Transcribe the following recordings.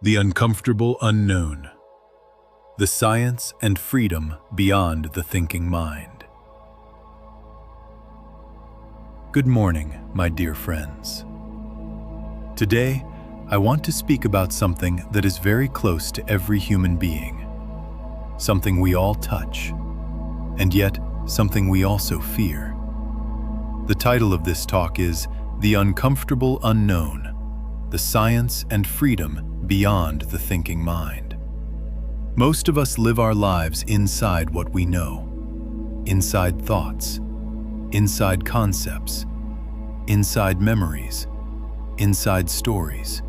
The uncomfortable unknown. The science and freedom beyond the thinking mind. Good morning, my dear friends. Today, I want to speak about something that is very close to every human being, something we all touch, and yet something we also fear. The title of this talk is The Uncomfortable Unknown, the Science and Freedom Beyond the Thinking Mind. Most of us live our lives inside what we know, inside thoughts, inside concepts, inside memories, inside stories,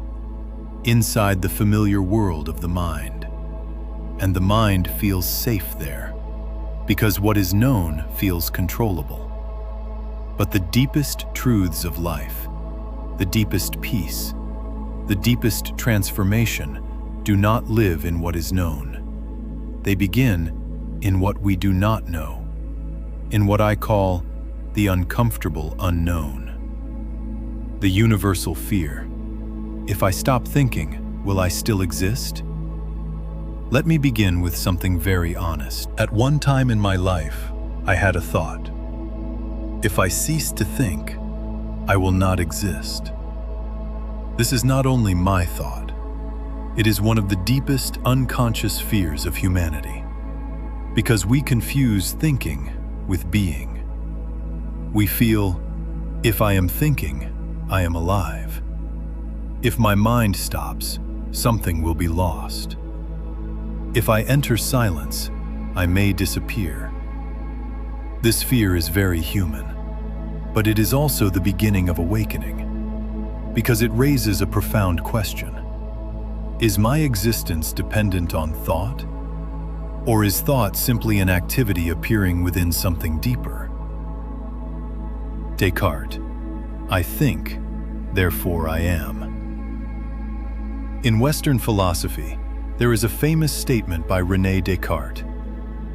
inside the familiar world of the mind. And the mind feels safe there, because what is known feels controllable. But the deepest truths of life, the deepest peace, the deepest transformation do not live in what is known. They begin in what we do not know, in what I call the uncomfortable unknown. The universal fear. If I stop thinking, will I still exist? Let me begin with something very honest. At one time in my life, I had a thought. If I cease to think, I will not exist. This is not only my thought. It is one of the deepest unconscious fears of humanity, because we confuse thinking with being. We feel, if I am thinking, I am alive. If my mind stops, something will be lost. If I enter silence, I may disappear. This fear is very human, but it is also the beginning of awakening, because it raises a profound question. Is my existence dependent on thought? Or is thought simply an activity appearing within something deeper? Descartes, I think, therefore I am. In Western philosophy, there is a famous statement by René Descartes,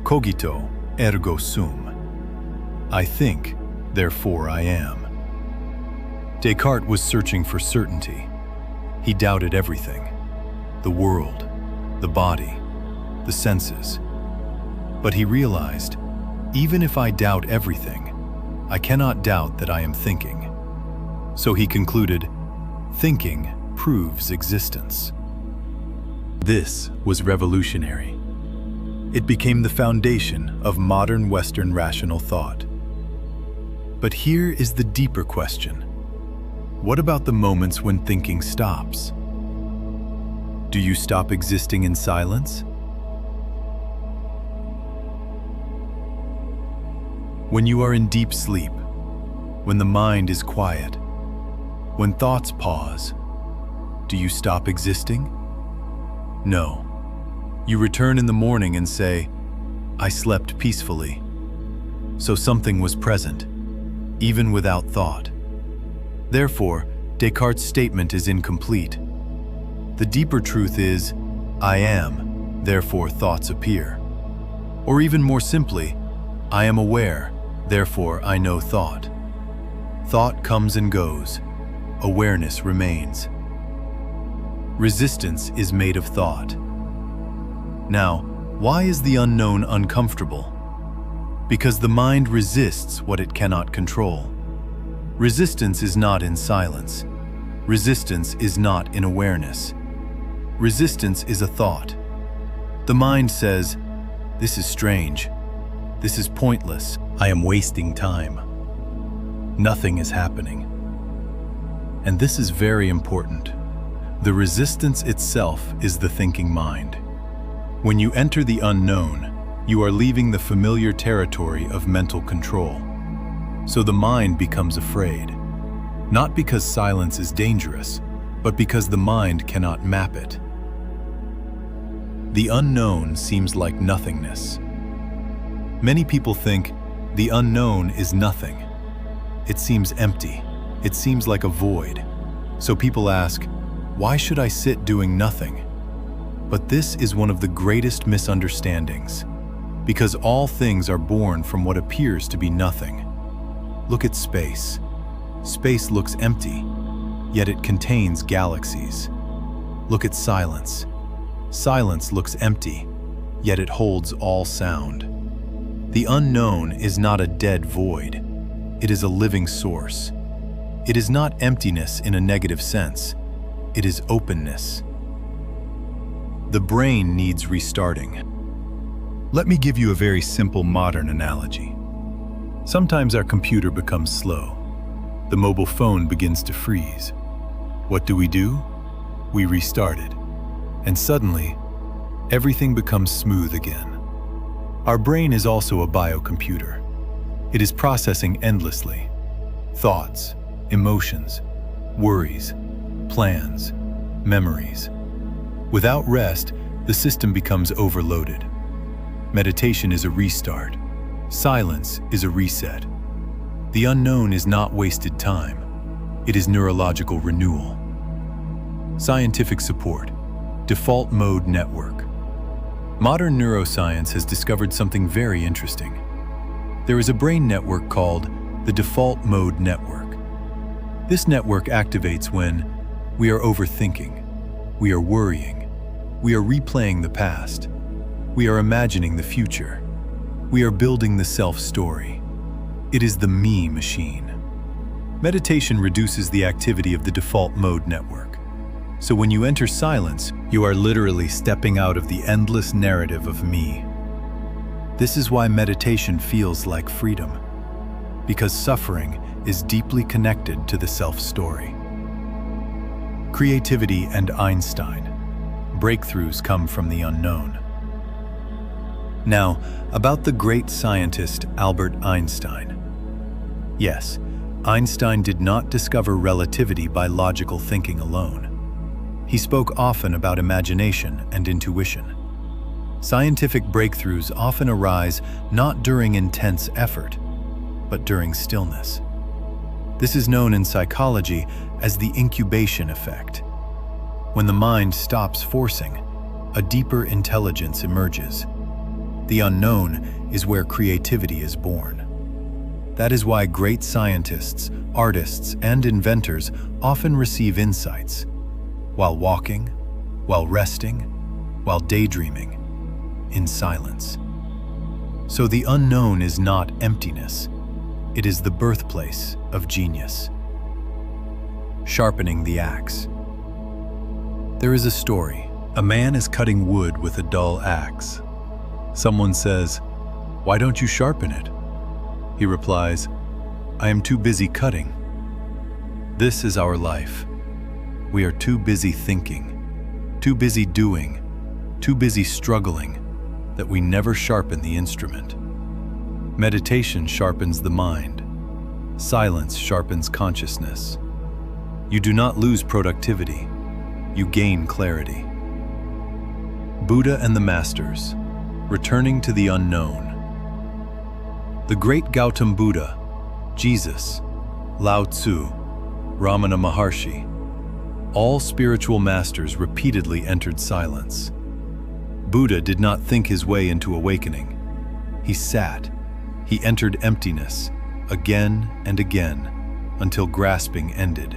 cogito ergo sum. I think, therefore I am. Descartes was searching for certainty. He doubted everything. The world, the body, the senses. But he realized, even if I doubt everything, I cannot doubt that I am thinking. So he concluded, thinking proves existence. This was revolutionary. It became the foundation of modern Western rational thought. But here is the deeper question. What about the moments when thinking stops? Do you stop existing in silence? When you are in deep sleep, when the mind is quiet, when thoughts pause, do you stop existing? No. You return in the morning and say, I slept peacefully. So something was present, even without thought. Therefore, Descartes' statement is incomplete. The deeper truth is, I am, therefore thoughts appear. Or even more simply, I am aware, therefore I know thought. Thought comes and goes. Awareness remains. Resistance is made of thought. Now, why is the unknown uncomfortable? Because the mind resists what it cannot control. Resistance is not in silence. Resistance is not in awareness. Resistance is a thought. The mind says, this is strange. This is pointless. I am wasting time. Nothing is happening. And this is very important. The resistance itself is the thinking mind. When you enter the unknown, you are leaving the familiar territory of mental control. So the mind becomes afraid, not because silence is dangerous, but because the mind cannot map it. The unknown seems like nothingness. Many people think the unknown is nothing. It seems empty. It seems like a void. So people ask, why should I sit doing nothing? But this is one of the greatest misunderstandings, because all things are born from what appears to be nothing. Look at space. Space looks empty, yet it contains galaxies. Look at silence. Silence looks empty, yet it holds all sound. The unknown is not a dead void. It is a living source. It is not emptiness in a negative sense. It is openness. The brain needs restarting. Let me give you a very simple modern analogy. Sometimes our computer becomes slow. The mobile phone begins to freeze. What do? We restart it. And suddenly, everything becomes smooth again. Our brain is also a biocomputer. It is processing endlessly. Thoughts, emotions, worries, plans, memories. Without rest, the system becomes overloaded. Meditation is a restart. Silence is a reset. The unknown is not wasted time. It is neurological renewal. Scientific support. Default mode network. Modern neuroscience has discovered something very interesting. There is a brain network called the default mode network. This network activates when we are overthinking, we are worrying, we are replaying the past, we are imagining the future, we are building the self-story. It is the me machine. Meditation reduces the activity of the default mode network. So when you enter silence, you are literally stepping out of the endless narrative of me. This is why meditation feels like freedom, because suffering is deeply connected to the self-story. Creativity and Einstein. Breakthroughs come from the unknown. Now, about the great scientist Albert Einstein. Yes, Einstein did not discover relativity by logical thinking alone. He spoke often about imagination and intuition. Scientific breakthroughs often arise not during intense effort, but during stillness. This is known in psychology as the incubation effect. When the mind stops forcing, a deeper intelligence emerges. The unknown is where creativity is born. That is why great scientists, artists, and inventors often receive insights while walking, while resting, while daydreaming, in silence. So the unknown is not emptiness. It is the birthplace of genius. Sharpening the axe. There is a story. A man is cutting wood with a dull axe. Someone says, "Why don't you sharpen it?" He replies, "I am too busy cutting." This is our life. We are too busy thinking, too busy doing, too busy struggling, that we never sharpen the instrument. Meditation sharpens the mind. Silence sharpens consciousness. You do not lose productivity. You gain clarity. Buddha and the Masters. Returning to the unknown. The great Gautam Buddha, Jesus, Lao Tzu, Ramana Maharshi, all spiritual masters repeatedly entered silence. Buddha did not think his way into awakening. He sat. He entered emptiness again and again until grasping ended.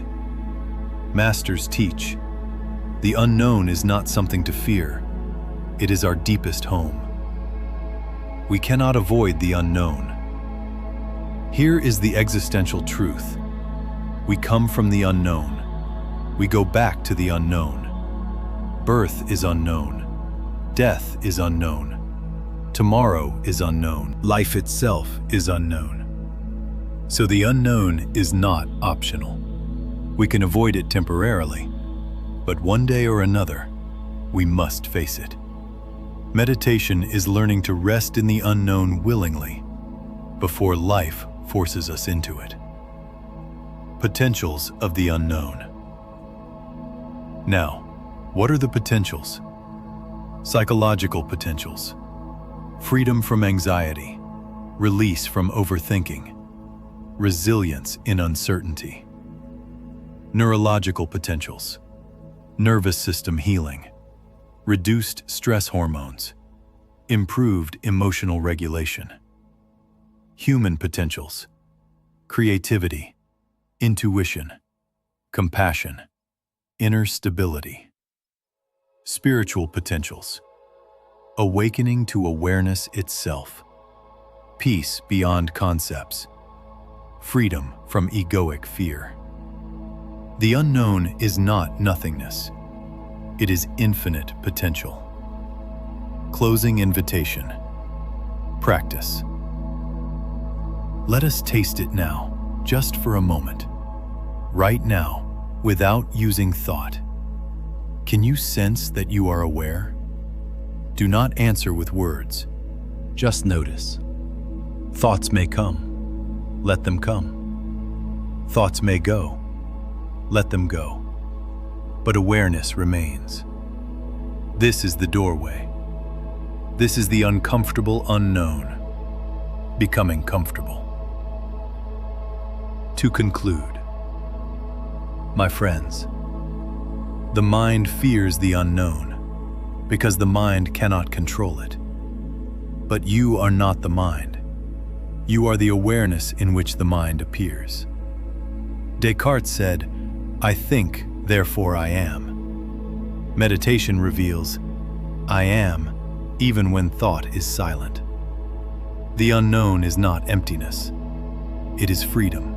Masters teach, the unknown is not something to fear. It is our deepest home. We cannot avoid the unknown. Here is the existential truth. We come from the unknown. We go back to the unknown. Birth is unknown. Death is unknown. Tomorrow is unknown. Life itself is unknown. So the unknown is not optional. We can avoid it temporarily, but one day or another, we must face it. Meditation is learning to rest in the unknown willingly before life forces us into it. Potentials of the unknown. Now, what are the potentials? Psychological potentials. Freedom from anxiety. Release from overthinking. Resilience in uncertainty. Neurological potentials. Nervous system healing. Reduced stress hormones. Improved emotional regulation. Human potentials. Creativity. Intuition. Compassion. Inner stability. spiritual potentials, awakening to awareness itself, peace beyond concepts, freedom from egoic fear. The unknown is not nothingness. It is infinite potential. Closing invitation. Practice. Let us taste it now, just for a moment. Right now, without using thought. Can you sense that you are aware? Do not answer with words. Just notice. Thoughts may come. Let them come. Thoughts may go. Let them go. But awareness remains. This is the doorway. This is the uncomfortable unknown, becoming comfortable. To conclude, my friends, the mind fears the unknown because the mind cannot control it. But you are not the mind. You are the awareness in which the mind appears. Descartes said, "I think, therefore I am." Meditation reveals, "I am, even when thought is silent." The unknown is not emptiness. It is freedom.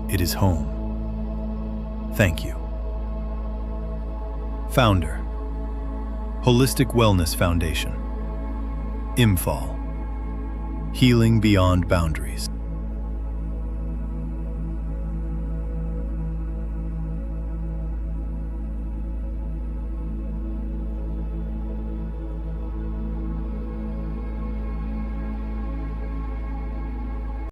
It is home. Thank you. Founder, Holistic Wellness Foundation, Imphal, Healing Beyond Boundaries.